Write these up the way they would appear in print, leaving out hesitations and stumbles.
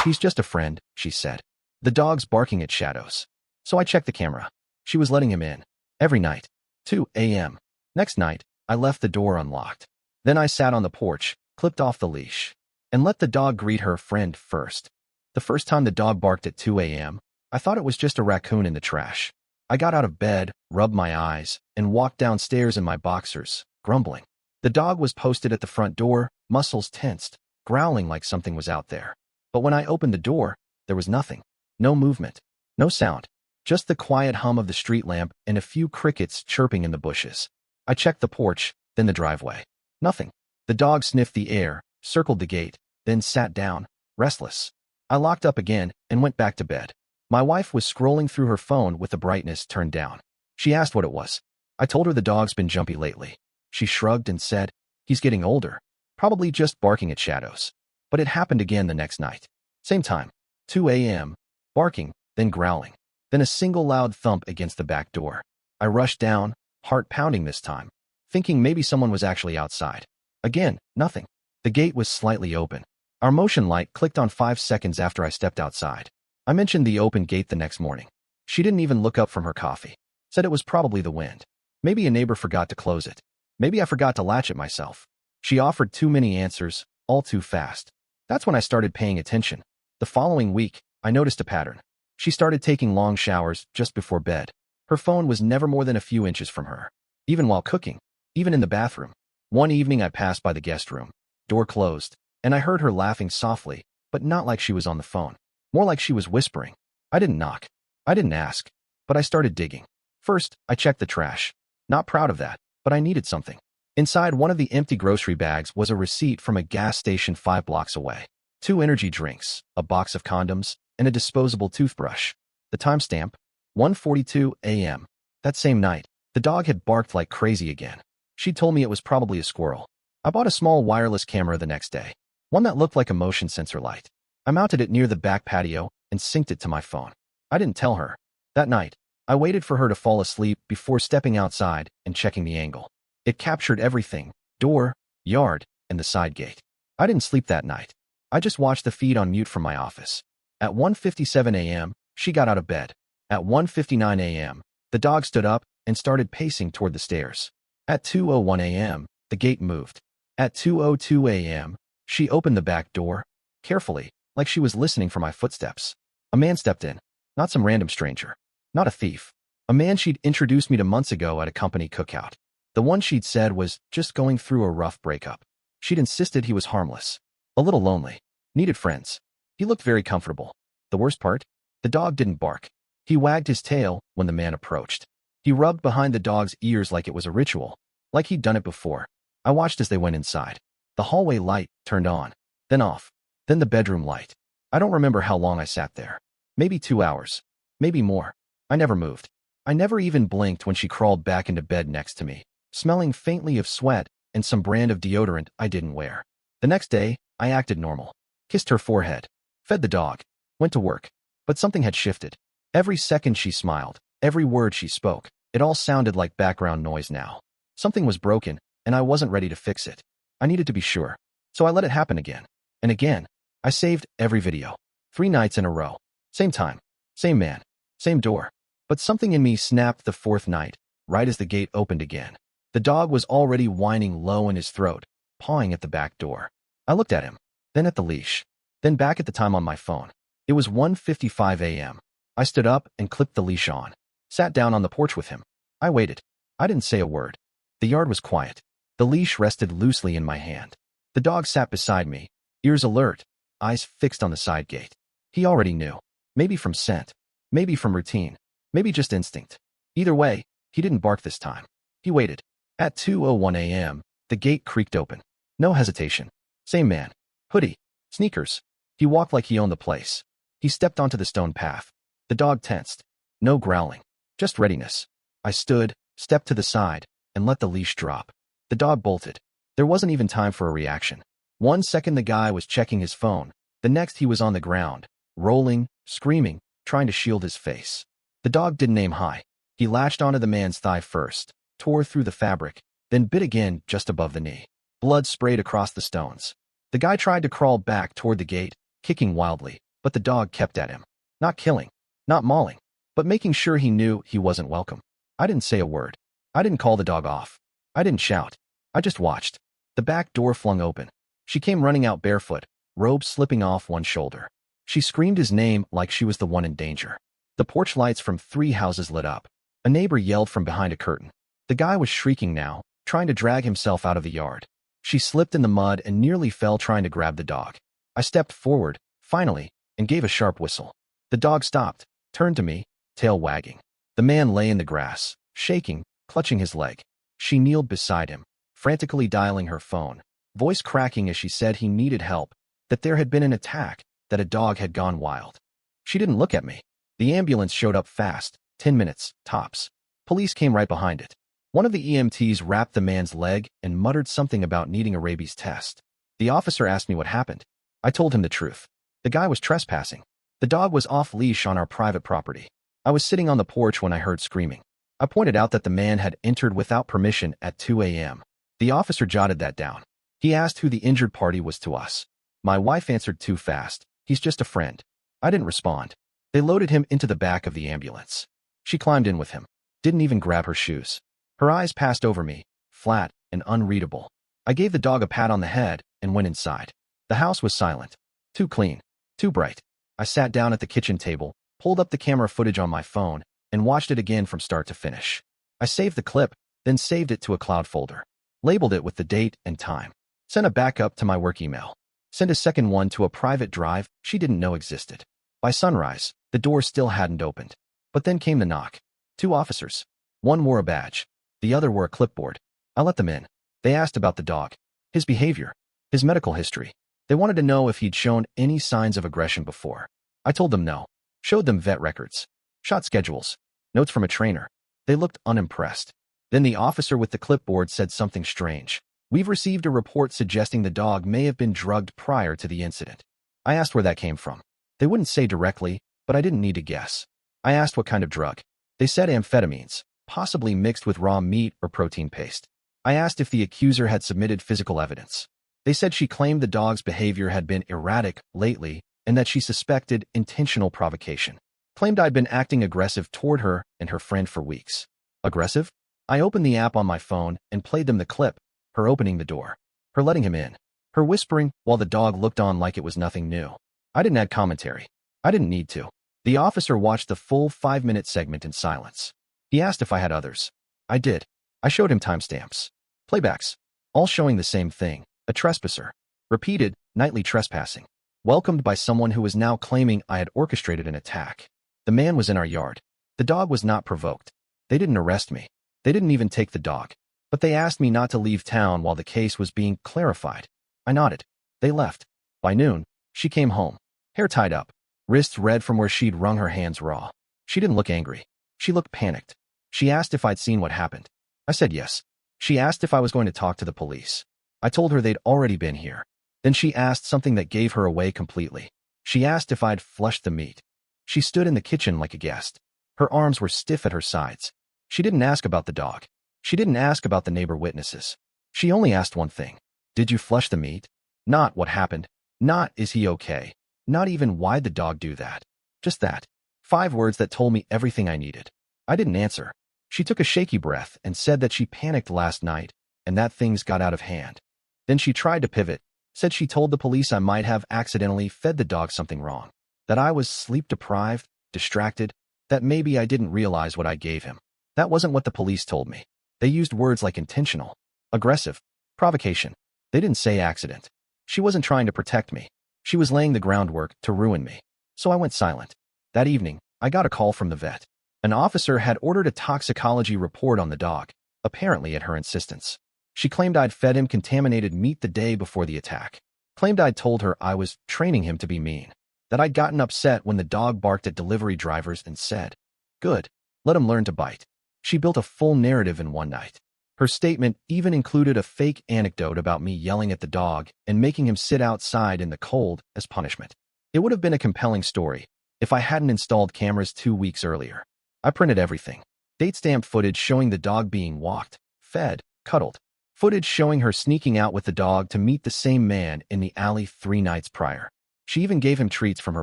"He's just a friend," she said. "The dog's barking at shadows." So I checked the camera. She was letting him in. Every night. 2 a.m. Next night, I left the door unlocked. Then I sat on the porch, clipped off the leash, and let the dog greet her friend first. The first time the dog barked at 2 a.m., I thought it was just a raccoon in the trash. I got out of bed, rubbed my eyes, and walked downstairs in my boxers, grumbling. The dog was posted at the front door, muscles tensed, growling like something was out there. But when I opened the door, there was nothing. No movement. No sound. Just the quiet hum of the street lamp and a few crickets chirping in the bushes. I checked the porch, then the driveway. Nothing. The dog sniffed the air, circled the gate, then sat down, restless. I locked up again and went back to bed. My wife was scrolling through her phone with the brightness turned down. She asked what it was. I told her the dog's been jumpy lately. She shrugged and said, "He's getting older. Probably just barking at shadows." But it happened again the next night. Same time. 2 a.m. Barking, then growling. Then a single loud thump against the back door. I rushed down, heart pounding this time, thinking maybe someone was actually outside. Again, nothing. The gate was slightly open. Our motion light clicked on 5 seconds after I stepped outside. I mentioned the open gate the next morning. She didn't even look up from her coffee. Said it was probably the wind. Maybe a neighbor forgot to close it. Maybe I forgot to latch it myself. She offered too many answers, all too fast. That's when I started paying attention. The following week, I noticed a pattern. She started taking long showers just before bed. Her phone was never more than a few inches from her. Even while cooking. Even in the bathroom. One evening I passed by the guest room. Door closed, and I heard her laughing softly, but not like she was on the phone. More like she was whispering. I didn't knock. I didn't ask. But I started digging. First, I checked the trash. Not proud of that, but I needed something. Inside one of the empty grocery bags was a receipt from a gas station 5 blocks away. 2 energy drinks, a box of condoms, and a disposable toothbrush. The timestamp, 1:42 a.m. That same night, the dog had barked like crazy again. She told me it was probably a squirrel. I bought a small wireless camera the next day. One that looked like a motion sensor light. I mounted it near the back patio and synced it to my phone. I didn't tell her. That night, I waited for her to fall asleep before stepping outside and checking the angle. It captured everything: door, yard, and the side gate. I didn't sleep that night. I just watched the feed on mute from my office. At 1:57 a.m., she got out of bed. At 1:59 a.m., the dog stood up and started pacing toward the stairs. At 2:01 a.m., the gate moved. At 2:02 a.m., she opened the back door, carefully, like she was listening for my footsteps. A man stepped in. Not some random stranger. Not a thief. A man she'd introduced me to months ago at a company cookout. The one she'd said was just going through a rough breakup. She'd insisted he was harmless. A little lonely. Needed friends. He looked very comfortable. The worst part? The dog didn't bark. He wagged his tail when the man approached. He rubbed behind the dog's ears like it was a ritual. Like he'd done it before. I watched as they went inside. The hallway light turned on. Then off. Then the bedroom light. I don't remember how long I sat there. Maybe 2 hours. Maybe more. I never moved. I never even blinked when she crawled back into bed next to me, smelling faintly of sweat and some brand of deodorant I didn't wear. The next day, I acted normal. Kissed her forehead. Fed the dog. Went to work. But something had shifted. Every second she smiled. Every word she spoke. It all sounded like background noise now. Something was broken, and I wasn't ready to fix it. I needed to be sure. So I let it happen again. And again. I saved every video. 3 nights in a row. Same time. Same man. Same door. But something in me snapped the 4th night, right as the gate opened again. The dog was already whining low in his throat, pawing at the back door. I looked at him, then at the leash, then back at the time on my phone. It was 1:55 a.m. I stood up and clipped the leash on. Sat down on the porch with him. I waited. I didn't say a word. The yard was quiet. The leash rested loosely in my hand. The dog sat beside me, ears alert, eyes fixed on the side gate. He already knew. Maybe from scent. Maybe from routine. Maybe just instinct. Either way, he didn't bark this time. He waited. At 2:01 a.m., the gate creaked open. No hesitation. Same man. Hoodie. Sneakers. He walked like he owned the place. He stepped onto the stone path. The dog tensed. No growling. Just readiness. I stood, stepped to the side, and let the leash drop. The dog bolted. There wasn't even time for a reaction. 1 second the guy was checking his phone. The next he was on the ground, rolling, screaming, trying to shield his face. The dog didn't aim high. He latched onto the man's thigh first, tore through the fabric, then bit again just above the knee. Blood sprayed across the stones. The guy tried to crawl back toward the gate, kicking wildly, but the dog kept at him. Not killing, not mauling, but making sure he knew he wasn't welcome. I didn't say a word. I didn't call the dog off. I didn't shout. I just watched. The back door flung open. She came running out barefoot, robe slipping off one shoulder. She screamed his name like she was the one in danger. The porch lights from 3 houses lit up. A neighbor yelled from behind a curtain. The guy was shrieking now, trying to drag himself out of the yard. She slipped in the mud and nearly fell trying to grab the dog. I stepped forward, finally, and gave a sharp whistle. The dog stopped, turned to me, tail wagging. The man lay in the grass, shaking, clutching his leg. She kneeled beside him, frantically dialing her phone, voice cracking as she said he needed help, that there had been an attack, that a dog had gone wild. She didn't look at me. The ambulance showed up fast, 10 minutes, tops. Police came right behind it. One of the EMTs wrapped the man's leg and muttered something about needing a rabies test. The officer asked me what happened. I told him the truth. The guy was trespassing. The dog was off leash on our private property. I was sitting on the porch when I heard screaming. I pointed out that the man had entered without permission at 2 a.m. The officer jotted that down. He asked who the injured party was to us. My wife answered too fast. He's just a friend. I didn't respond. They loaded him into the back of the ambulance. She climbed in with him. Didn't even grab her shoes. Her eyes passed over me, flat and unreadable. I gave the dog a pat on the head and went inside. The house was silent. Too clean. Too bright. I sat down at the kitchen table, pulled up the camera footage on my phone, and watched it again from start to finish. I saved the clip, then saved it to a cloud folder. Labeled it with the date and time. Sent a backup to my work email. Sent a second one to a private drive she didn't know existed. By sunrise, the door still hadn't opened. But then came the knock. 2 officers. One wore a badge. The other wore a clipboard. I let them in. They asked about the dog, his behavior, his medical history. They wanted to know if he'd shown any signs of aggression before. I told them no. Showed them vet records, shot schedules, notes from a trainer. They looked unimpressed. Then the officer with the clipboard said something strange. We've received a report suggesting the dog may have been drugged prior to the incident. I asked where that came from. They wouldn't say directly, but I didn't need to guess. I asked what kind of drug. They said amphetamines, possibly mixed with raw meat or protein paste. I asked if the accuser had submitted physical evidence. They said she claimed the dog's behavior had been erratic lately and that she suspected intentional provocation. Claimed I'd been acting aggressive toward her and her friend for weeks. Aggressive? I opened the app on my phone and played them the clip, her opening the door, her letting him in, her whispering while the dog looked on like it was nothing new. I didn't add commentary. I didn't need to. The officer watched the full 5-minute segment in silence. He asked if I had others. I did. I showed him timestamps. Playbacks. All showing the same thing. A trespasser. Repeated, nightly trespassing. Welcomed by someone who was now claiming I had orchestrated an attack. The man was in our yard. The dog was not provoked. They didn't arrest me. They didn't even take the dog. But they asked me not to leave town while the case was being clarified. I nodded. They left. By noon, she came home. Hair tied up. Wrists red from where she'd wrung her hands raw. She didn't look angry. She looked panicked. She asked if I'd seen what happened. I said yes. She asked if I was going to talk to the police. I told her they'd already been here. Then she asked something that gave her away completely. She asked if I'd flushed the meat. She stood in the kitchen like a guest. Her arms were stiff at her sides. She didn't ask about the dog. She didn't ask about the neighbor witnesses. She only asked one thing. Did you flush the meat? Not what happened. Not is he okay. Not even why'd the dog do that. Just that. 5 words that told me everything I needed. I didn't answer. She took a shaky breath and said that she panicked last night and that things got out of hand. Then she tried to pivot, said she told the police I might have accidentally fed the dog something wrong, that I was sleep-deprived, distracted, that maybe I didn't realize what I gave him. That wasn't what the police told me. They used words like intentional, aggressive, provocation. They didn't say accident. She wasn't trying to protect me. She was laying the groundwork to ruin me. So I went silent. That evening, I got a call from the vet. An officer had ordered a toxicology report on the dog, apparently at her insistence. She claimed I'd fed him contaminated meat the day before the attack. Claimed I'd told her I was training him to be mean. That I'd gotten upset when the dog barked at delivery drivers and said, "Good, let him learn to bite." She built a full narrative in one night. Her statement even included a fake anecdote about me yelling at the dog and making him sit outside in the cold as punishment. It would have been a compelling story if I hadn't installed cameras 2 weeks earlier. I printed everything. Date-stamped footage showing the dog being walked, fed, cuddled. Footage showing her sneaking out with the dog to meet the same man in the alley 3 nights prior. She even gave him treats from her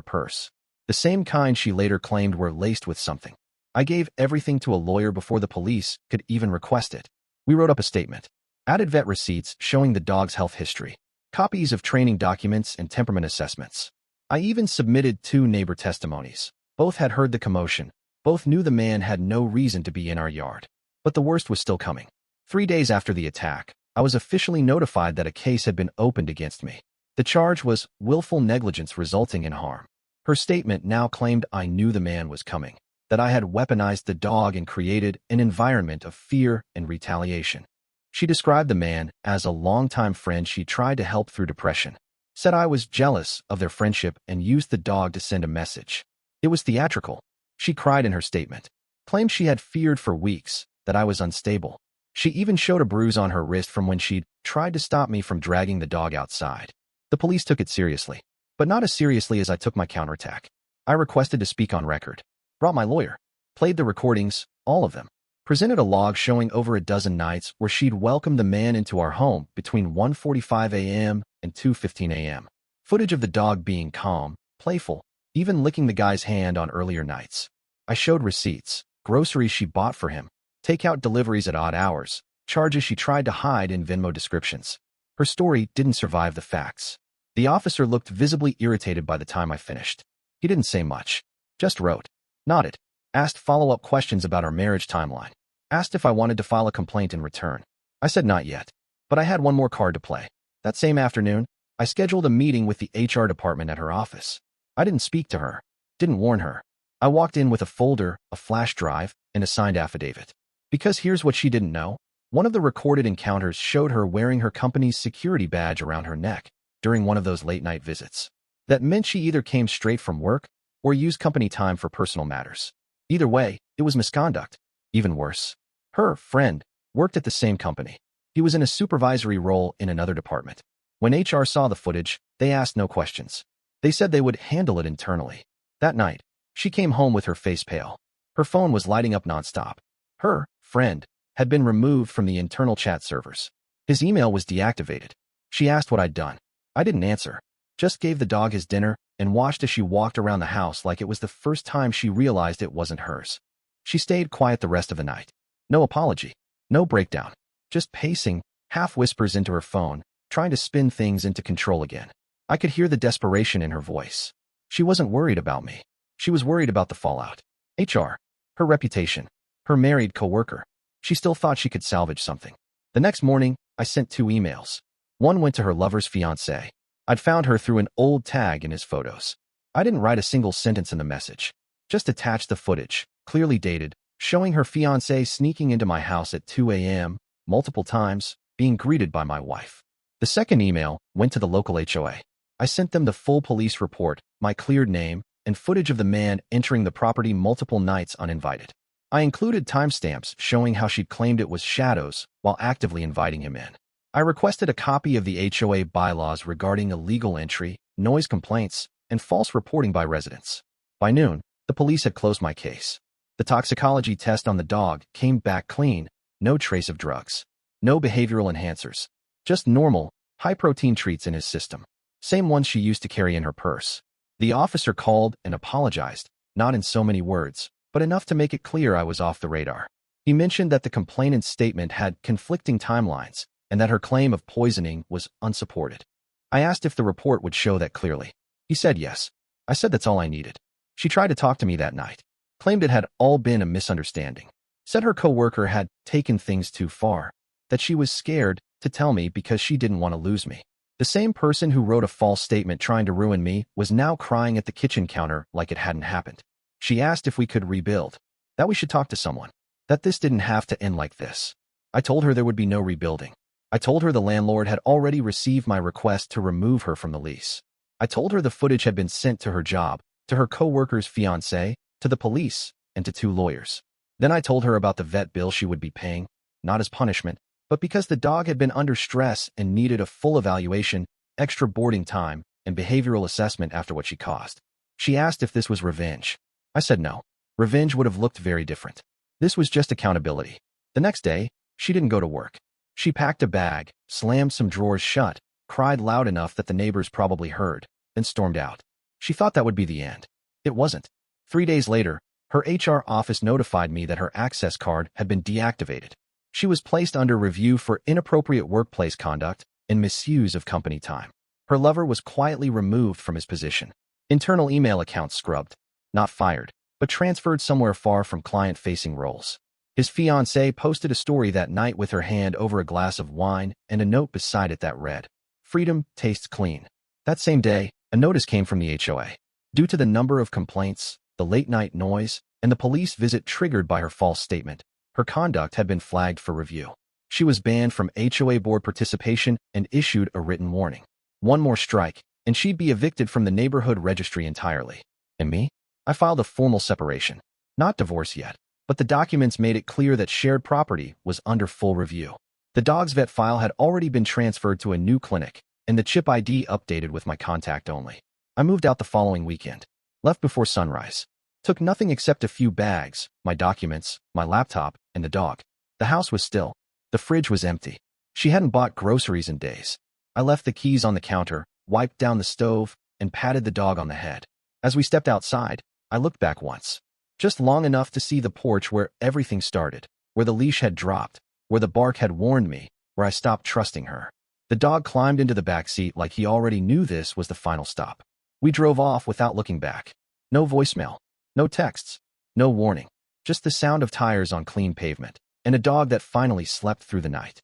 purse, the same kind she later claimed were laced with something. I gave everything to a lawyer before the police could even request it. We wrote up a statement, added vet receipts showing the dog's health history, copies of training documents and temperament assessments. I even submitted 2 neighbor testimonies. Both had heard the commotion. Both knew the man had no reason to be in our yard. But the worst was still coming. 3 days after the attack, I was officially notified that a case had been opened against me. The charge was willful negligence resulting in harm. Her statement now claimed I knew the man was coming, that I had weaponized the dog and created an environment of fear and retaliation. She described the man as a longtime friend she tried to help through depression, said I was jealous of their friendship and used the dog to send a message. It was theatrical. She cried in her statement, claimed she had feared for weeks that I was unstable. She even showed a bruise on her wrist from when she'd tried to stop me from dragging the dog outside. The police took it seriously, but not as seriously as I took my counterattack. I requested to speak on record, brought my lawyer, played the recordings, all of them, presented a log showing over a dozen nights where she'd welcomed the man into our home between 1:45 a.m. and 2:15 a.m. Footage of the dog being calm, playful, even licking the guy's hand on earlier nights. I showed receipts, groceries she bought for him, takeout deliveries at odd hours, charges she tried to hide in Venmo descriptions. Her story didn't survive the facts. The officer looked visibly irritated by the time I finished. He didn't say much, just wrote, nodded, asked follow-up questions about our marriage timeline, asked if I wanted to file a complaint in return. I said not yet, but I had one more card to play. That same afternoon, I scheduled a meeting with the HR department at her office. I didn't speak to her, didn't warn her. I walked in with a folder, a flash drive, and a signed affidavit. Because here's what she didn't know. One of the recorded encounters showed her wearing her company's security badge around her neck during one of those late-night visits. That meant she either came straight from work or used company time for personal matters. Either way, it was misconduct. Even worse, her friend worked at the same company. He was in a supervisory role in another department. When HR saw the footage, they asked no questions. They said they would handle it internally. That night, she came home with her face pale. Her phone was lighting up nonstop. Her friend had been removed from the internal chat servers. His email was deactivated. She asked what I'd done. I didn't answer, just gave the dog his dinner and watched as she walked around the house like it was the first time she realized it wasn't hers. She stayed quiet the rest of the night. No apology, no breakdown, just pacing, half whispers into her phone, trying to spin things into control again. I could hear the desperation in her voice. She wasn't worried about me. She was worried about the fallout. HR, her reputation, her married coworker. She still thought she could salvage something. The next morning, I sent 2 emails. One went to her lover's fiancé. I'd found her through an old tag in his photos. I didn't write a single sentence in the message, just attached the footage, clearly dated, showing her fiancé sneaking into my house at 2 a.m., multiple times, being greeted by my wife. The second email went to the local HOA. I sent them the full police report, my cleared name, and footage of the man entering the property multiple nights uninvited. I included timestamps showing how she'd claimed it was shadows while actively inviting him in. I requested a copy of the HOA bylaws regarding illegal entry, noise complaints, and false reporting by residents. By noon, the police had closed my case. The toxicology test on the dog came back clean, no trace of drugs, no behavioral enhancers, just normal, high-protein treats in his system, same ones she used to carry in her purse. The officer called and apologized, not in so many words, but enough to make it clear I was off the radar. He mentioned that the complainant's statement had conflicting timelines and that her claim of poisoning was unsupported. I asked if the report would show that clearly. He said yes. I said that's all I needed. She tried to talk to me that night, claimed it had all been a misunderstanding, said her coworker had taken things too far, that she was scared to tell me because she didn't want to lose me. The same person who wrote a false statement trying to ruin me was now crying at the kitchen counter like it hadn't happened. She asked if we could rebuild, that we should talk to someone, that this didn't have to end like this. I told her there would be no rebuilding. I told her the landlord had already received my request to remove her from the lease. I told her the footage had been sent to her job, to her coworker's fiancé, to the police, and to 2 lawyers. Then I told her about the vet bill she would be paying, not as punishment, but because the dog had been under stress and needed a full evaluation, extra boarding time, and behavioral assessment after what she caused. She asked if this was revenge. I said no. Revenge would have looked very different. This was just accountability. The next day, she didn't go to work. She packed a bag, slammed some drawers shut, cried loud enough that the neighbors probably heard, then stormed out. She thought that would be the end. It wasn't. 3 days later, her HR office notified me that her access card had been deactivated. She was placed under review for inappropriate workplace conduct and misuse of company time. Her lover was quietly removed from his position. Internal email accounts scrubbed, not fired, but transferred somewhere far from client-facing roles. His fiancée posted a story that night with her hand over a glass of wine and a note beside it that read, "Freedom tastes clean." That same day, a notice came from the HOA. Due to the number of complaints, the late-night noise, and the police visit triggered by her false statement, her conduct had been flagged for review. She was banned from HOA board participation and issued a written warning. One more strike, and she'd be evicted from the neighborhood registry entirely. And me? I filed a formal separation. Not divorce yet, but the documents made it clear that shared property was under full review. The dog's vet file had already been transferred to a new clinic, and the chip ID updated with my contact only. I moved out the following weekend. Left before sunrise. Took nothing except a few bags, my documents, my laptop, and the dog. The house was still. The fridge was empty. She hadn't bought groceries in days. I left the keys on the counter, wiped down the stove, and patted the dog on the head. As we stepped outside, I looked back once. Just long enough to see the porch where everything started, where the leash had dropped, where the bark had warned me, where I stopped trusting her. The dog climbed into the back seat like he already knew this was the final stop. We drove off without looking back. No voicemail, no texts, no warning, just the sound of tires on clean pavement, and a dog that finally slept through the night.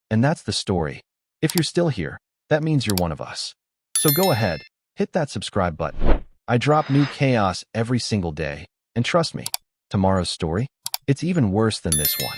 And that's the story. If you're still here, that means you're one of us. So go ahead, hit that subscribe button. I drop new chaos every single day, and trust me, tomorrow's story, it's even worse than this one.